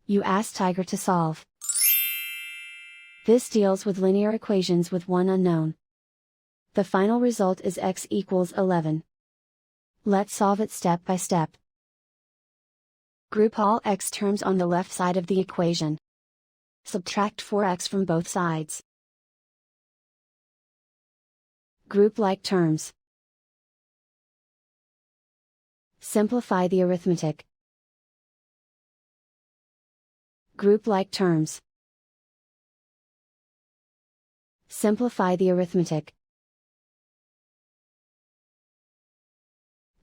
You ask Tiger to solve. This deals with linear equations with one unknown. The final result is x equals 11. Let's solve it step by step. Group all x terms on the left side of the equation. Subtract 4x from both sides. Group like terms. Simplify the arithmetic. Group like terms. Simplify the arithmetic.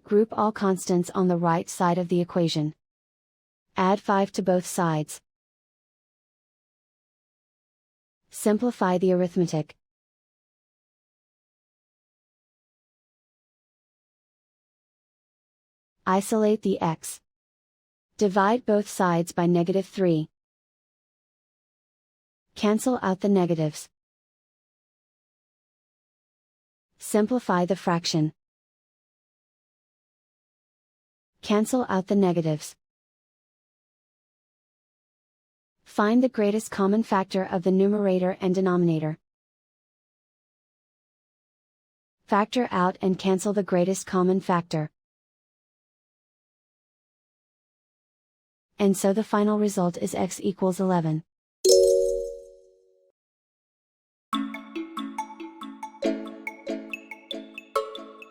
Group all constants on the right side of the equation. Add 5 to both sides. Simplify the arithmetic. Isolate the x. Divide both sides by -3. Cancel out the negatives. Simplify the fraction. Cancel out the negatives. Find the greatest common factor of the numerator and denominator. Factor out and cancel the greatest common factor. And so the final result is x equals 11.